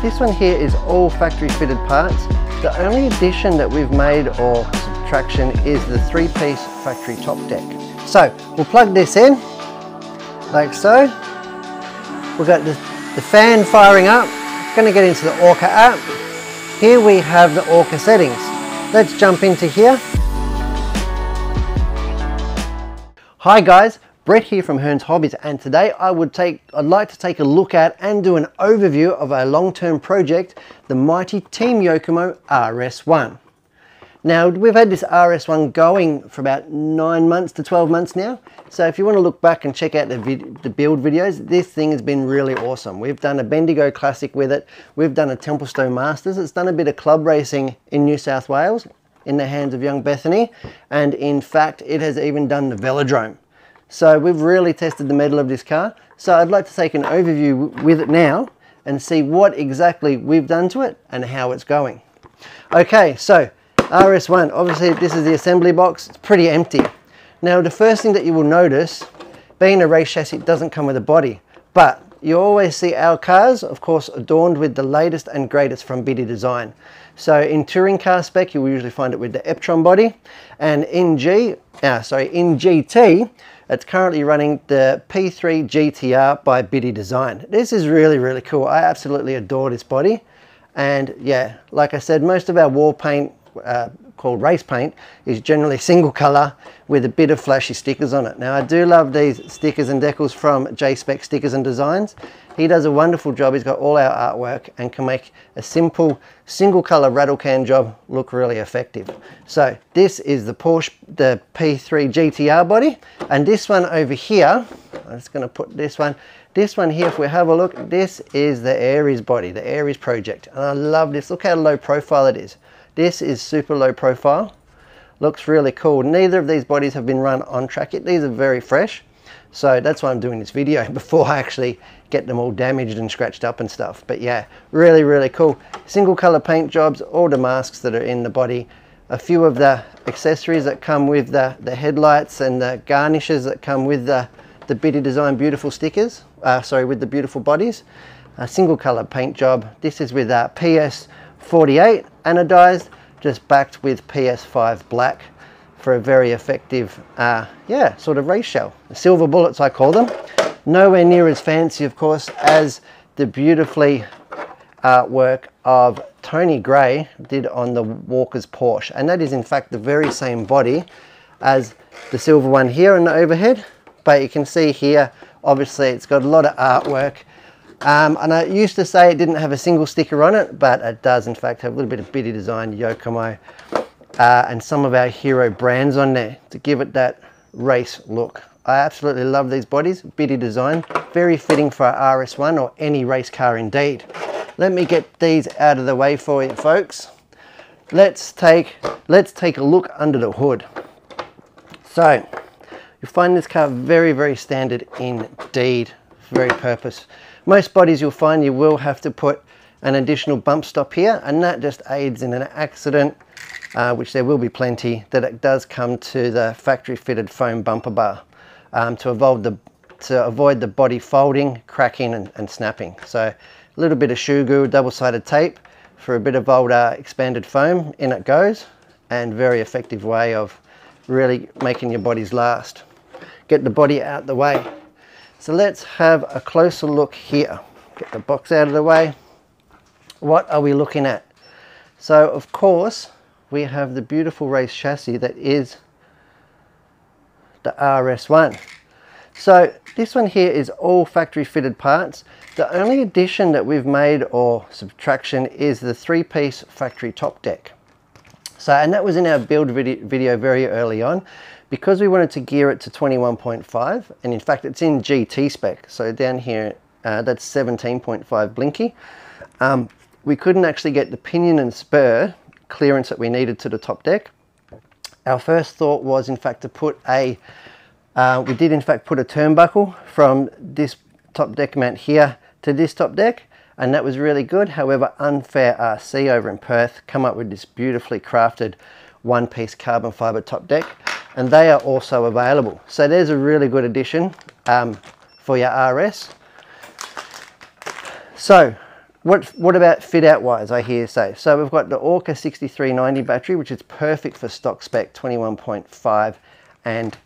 this one here is all factory fitted parts. The only addition that we've made or subtraction is the 3-piece factory top deck. So we'll plug this in like so. We've got the fan firing up. Going to get into the Orca app. Here we have the Orca settings. Let's jump into here. Hi guys, Brett here from Hearns Hobbies, and today I'd like to take a look at and do an overview of our long-term project, the mighty Team Yokomo RS1. Now we've had this RS1 going for about 9 months to 12 months now, so if you want to look back and check out the build videos, this thing has been really awesome. We've done a Bendigo Classic with it, we've done a Templestowe Masters, it's done a bit of club racing in New South Wales in the hands of young Bethany, and in fact it has even done the Velodrome. So we've really tested the mettle of this car. So I'd like to take an overview with it now and see what exactly we've done to it and how it's going. Okay, so RS1, obviously this is the assembly box, it's pretty empty. Now the first thing that you will notice, being a race chassis, it doesn't come with a body, but you always see our cars, of course, adorned with the latest and greatest from Biddy Design. So in touring car spec, you will usually find it with the Eptron body, and in GT, it's currently running the P3 GTR by Biddy Design. This is really, really cool. I absolutely adore this body. And yeah, like I said, most of our wall paint, called race paint, is generally single color with a bit of flashy stickers on it. Now I do love these stickers and decals from J-Spec Stickers and Designs. He does a wonderful job. He's got all our artwork and can make a simple single color rattle can job look really effective. So this is the Porsche, the P3 GTR body, and this one over here, I'm just going to put this one here, if we have a look, this is the Aries body, the Aries project, and I love this. Look how low profile it is. This is super low profile, looks really cool. Neither of these bodies have been run on track yet. These are very fresh, so that's why I'm doing this video before I actually get them all damaged and scratched up and stuff. But yeah, really, really cool. Single color paint jobs, all the masks that are in the body, a few of the accessories that come with the headlights and the garnishes that come with the Biddy Design beautiful stickers, with the beautiful bodies. A single color paint job. This is with PS48 anodized, just backed with PS5 black for a very effective, sort of race shell. Silver bullets, I call them. Nowhere near as fancy, of course, as the beautifully artwork of Tony Gray did on the Walker's Porsche, and that is in fact the very same body as the silver one here in the overhead. But you can see here, obviously it's got a lot of artwork. And I used to say it didn't have a single sticker on it, but it does in fact have a little bit of Biddy Design, Yokomo, and some of our hero brands on there to give it that race look. I absolutely love these bodies, Biddy Design, very fitting for our RS1 or any race car indeed. Let me get these out of the way for you folks. Let's take a look under the hood. So you'll find this car very, very standard indeed, very purpose. Most bodies you'll find you will have to put an additional bump stop here, and that just aids in an accident, which there will be plenty, that it does come to the factory fitted foam bumper bar to avoid the body folding, cracking and snapping. So a little bit of shoe glue, double-sided tape for a bit of old expanded foam, in it goes, and very effective way of really making your bodies last. Get the body out the way. So let's have a closer look here. Get the box out of the way. What are we looking at? So of course we have the beautiful race chassis that is the RS1. So this one here is all factory fitted parts. The only addition that we've made or subtraction is the 3-piece factory top deck. So, and that was in our build video very early on, because we wanted to gear it to 21.5, and in fact it's in GT spec. So down here, that's 17.5 blinky. We couldn't actually get the pinion and spur clearance that we needed to the top deck. Our first thought was in fact to put a, we did in fact put a turnbuckle from this top deck mount here to this top deck, and that was really good. However, Unfair RC over in Perth come up with this beautifully crafted one-piece carbon fibre top deck, and they are also available. So there's a really good addition for your RS. So What about fit out wise, I hear say? So we've got the Orca 6390 battery, which is perfect for stock spec 21.5 and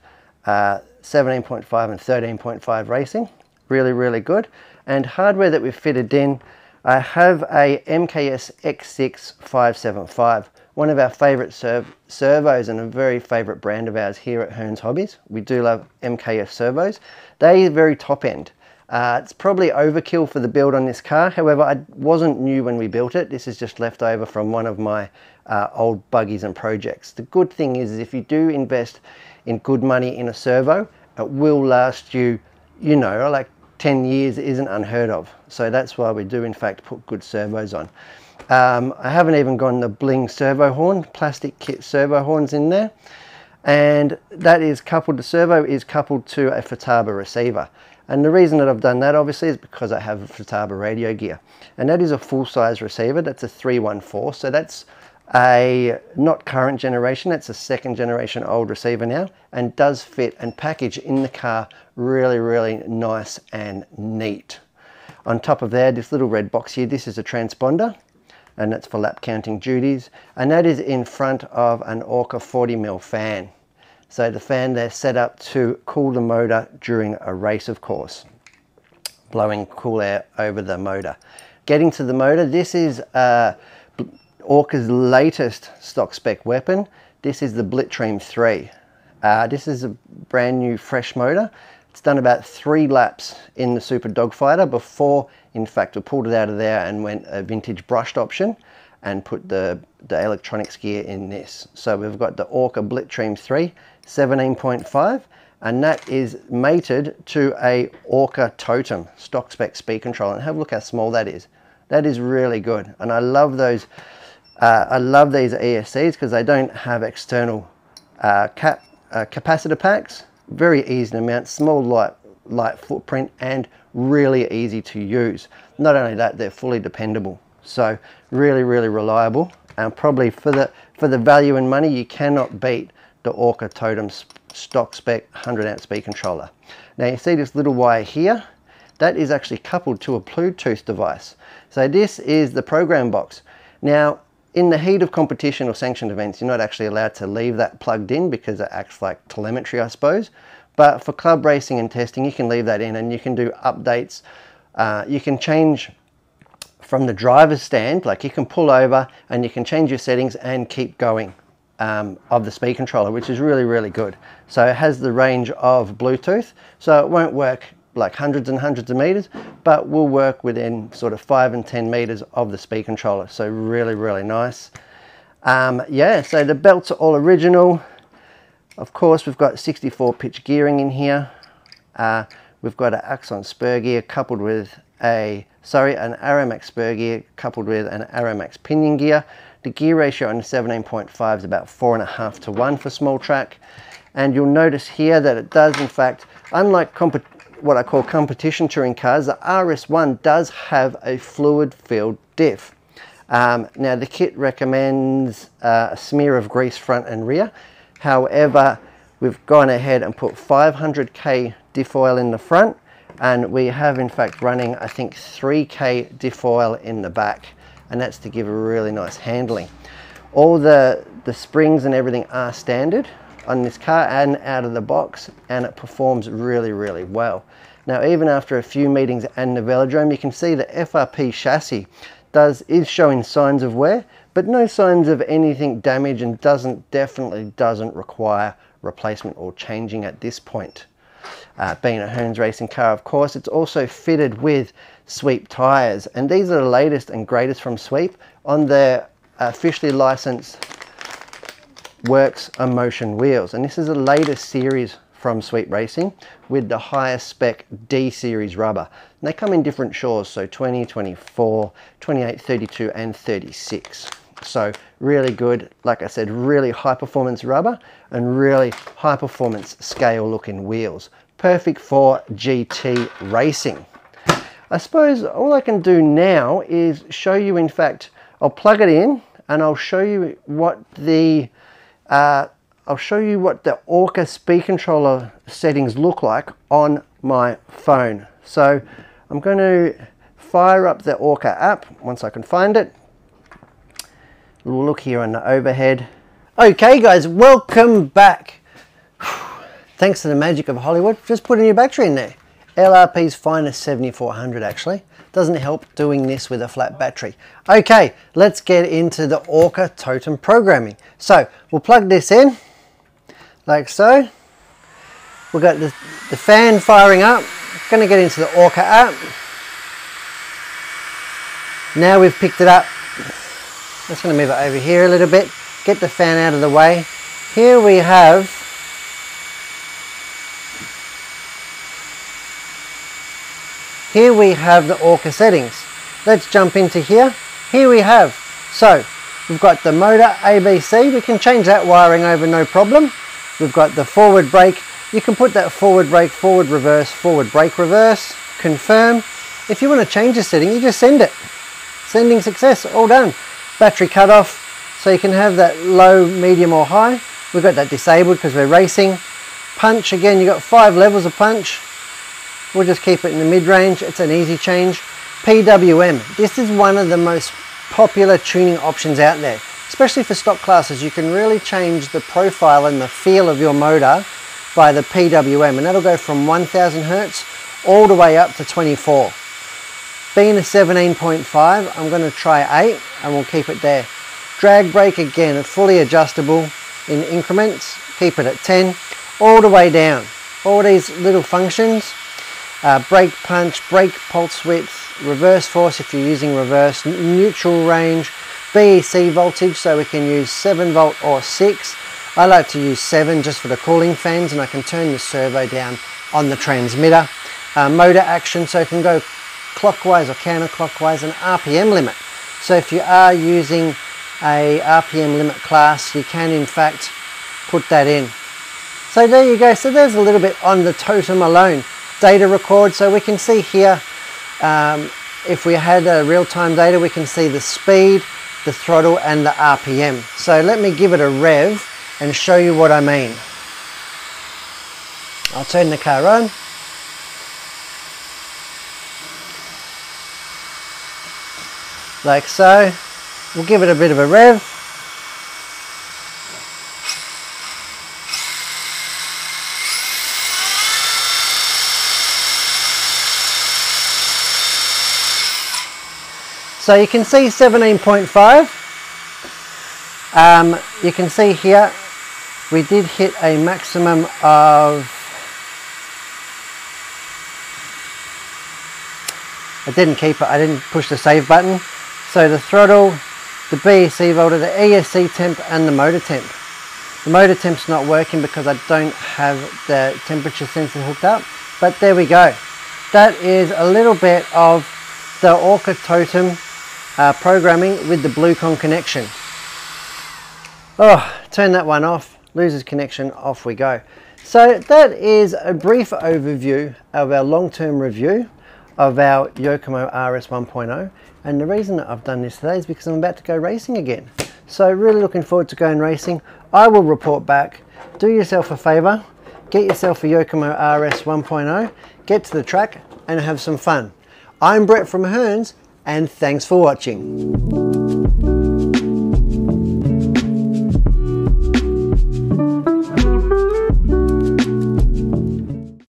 17.5 and 13.5 racing. Really, really good. And hardware that we've fitted in, I have a MKS X6 575, one of our favorite servos and a very favorite brand of ours here at Hearns Hobbies. We do love MKS servos. They are very top end. It's probably overkill for the build on this car. However, I wasn't new when we built it. This is just left over from one of my old buggies and projects. The good thing is if you do invest in good money in a servo, it will last you, you know, like 10 years isn't unheard of. So that's why we do in fact put good servos on. I haven't even gone the bling servo horn, plastic kit servo horns in there. And that is coupled, the servo is coupled to a Futaba receiver. And the reason that I've done that obviously is because I have a Futaba radio gear. And that is a full-size receiver, that's a 314. So that's a not current generation, that's a second generation old receiver now, and does fit and package in the car really, really nice and neat. On top of there, this little red box here, this is a transponder, and that's for lap counting duties. And that is in front of an Orca 40mm fan. So the fan there set up to cool the motor during a race, of course, blowing cool air over the motor. Getting to the motor, this is Orca's latest stock spec weapon. This is the Blitzstream 3. This is a brand new fresh motor. It's done about 3 laps in the Super Dogfighter before, in fact, we pulled it out of there and went a vintage brushed option and put the electronics gear in this. So we've got the Orca Blitzstream 3, 17.5, and that is mated to a Orca Totem stock spec speed controller. And have a look how small that is. That is really good, and I love those. I love these ESCs because they don't have external capacitor packs. Very easy to mount, small light footprint, and really easy to use. Not only that, they're fully dependable. So really, really reliable, and probably for the value and money, you cannot beat the Orca Totem stock spec 100 amp speed controller. Now you see this little wire here, that is actually coupled to a Bluetooth device. So this is the program box. Now in the heat of competition or sanctioned events, you're not actually allowed to leave that plugged in because it acts like telemetry, I suppose. But for club racing and testing, you can leave that in and you can do updates. You can change from the driver's stand, like you can pull over and you can change your settings and keep going of the speed controller, which is really, really good. So it has the range of Bluetooth, so it won't work like hundreds and hundreds of meters, but will work within sort of 5 and 10 meters of the speed controller. So really, really nice. Yeah, so the belts are all original. Of course, we've got 64 pitch gearing in here. We've got an Axon spur gear coupled with an Aramex spur gear coupled with an Aramex pinion gear. The gear ratio on the 17.5 is about 4.5 to 1 for small track. And you'll notice here that it does, in fact, unlike what I call competition touring cars, the RS1 does have a fluid-filled diff. Now the kit recommends a smear of grease front and rear. However, we've gone ahead and put 500k diff oil in the front, and we have in fact running, I think, 3k diff oil in the back, and that's to give a really nice handling. All the springs and everything are standard on this car and out of the box, and it performs really, really well. Now even after a few meetings and the velodrome, you can see the FRP chassis is showing signs of wear, but no signs of anything damage, and definitely doesn't require replacement or changing at this point. Being a Hearns racing car, of course, it's also fitted with Sweep tyres, and these are the latest and greatest from Sweep on their officially licensed Works Emotion wheels, and this is the latest series from Sweep Racing with the highest spec D series rubber. And they come in different shores, so 20, 24, 28, 32 and 36. So really good, like I said, really high performance rubber and really high performance scale looking wheels. Perfect for GT racing. I suppose all I can do now is show you, in fact, I'll plug it in and I'll show you what the Orca speed controller settings look like on my phone. So I'm going to fire up the Orca app once I can find it. We'll look here on the overhead. Okay guys, welcome back. Thanks to the magic of Hollywood, just put a new battery in there. LRP's finest 7400 actually. Doesn't help doing this with a flat battery. Okay, let's get into the Orca Totem programming. So we'll plug this in like so. We've got the fan firing up. Going to get into the Orca app. Now we've picked it up. Just going to move it over here a little bit. Get the fan out of the way. Here we have the Orca settings. Let's jump into here. Here we have, so we've got the motor ABC. We can change that wiring over, no problem. We've got the forward brake. You can put that forward brake, forward brake reverse, confirm. If you want to change the setting, you just send it. Sending success, all done. Battery cut off, so you can have that low, medium or high. We've got that disabled because we're racing. Punch, again, you've got 5 levels of punch. We'll just keep it in the mid-range. It's an easy change. PWM, this is one of the most popular tuning options out there, especially for stock classes. You can really change the profile and the feel of your motor by the PWM, and that'll go from 1000 Hertz all the way up to 24. Being a 17.5, I'm going to try 8 and we'll keep it there. Drag brake, again, fully adjustable in increments. Keep it at 10, all the way down. All these little functions. Brake punch, brake pulse width, reverse force if you're using reverse, neutral range, BEC voltage, so we can use 7 volt or 6. I like to use 7 just for the cooling fans, and I can turn the servo down on the transmitter. Motor action, so it can go clockwise or counterclockwise, and RPM limit. So if you are using a RPM limit class, you can in fact put that in. So there you go. So there's a little bit on the Totem alone. Data record, so we can see here, if we had a real-time data, we can see the speed, the throttle and the RPM. So let me give it a rev and show you what I mean. I'll turn the car on. Like so. We'll give it a bit of a rev. So you can see 17.5. You can see here we did hit a maximum of, I didn't keep it, I didn't push the save button. So the throttle, the BEC voltage, the ESC temp and the motor temp. The motor temp's not working because I don't have the temperature sensor hooked up, but there we go. That is a little bit of the Orca Totem programming with the Bluecon connection. Oh, turn that one off, loses connection, off we go. So that is a brief overview of our long-term review of our Yokomo RS 1.0, and the reason that I've done this today is because I'm about to go racing again. So really looking forward to going racing. I will report back. Do yourself a favor, get yourself a Yokomo RS 1.0, get to the track and have some fun. I'm Brett from Hearns, and thanks for watching.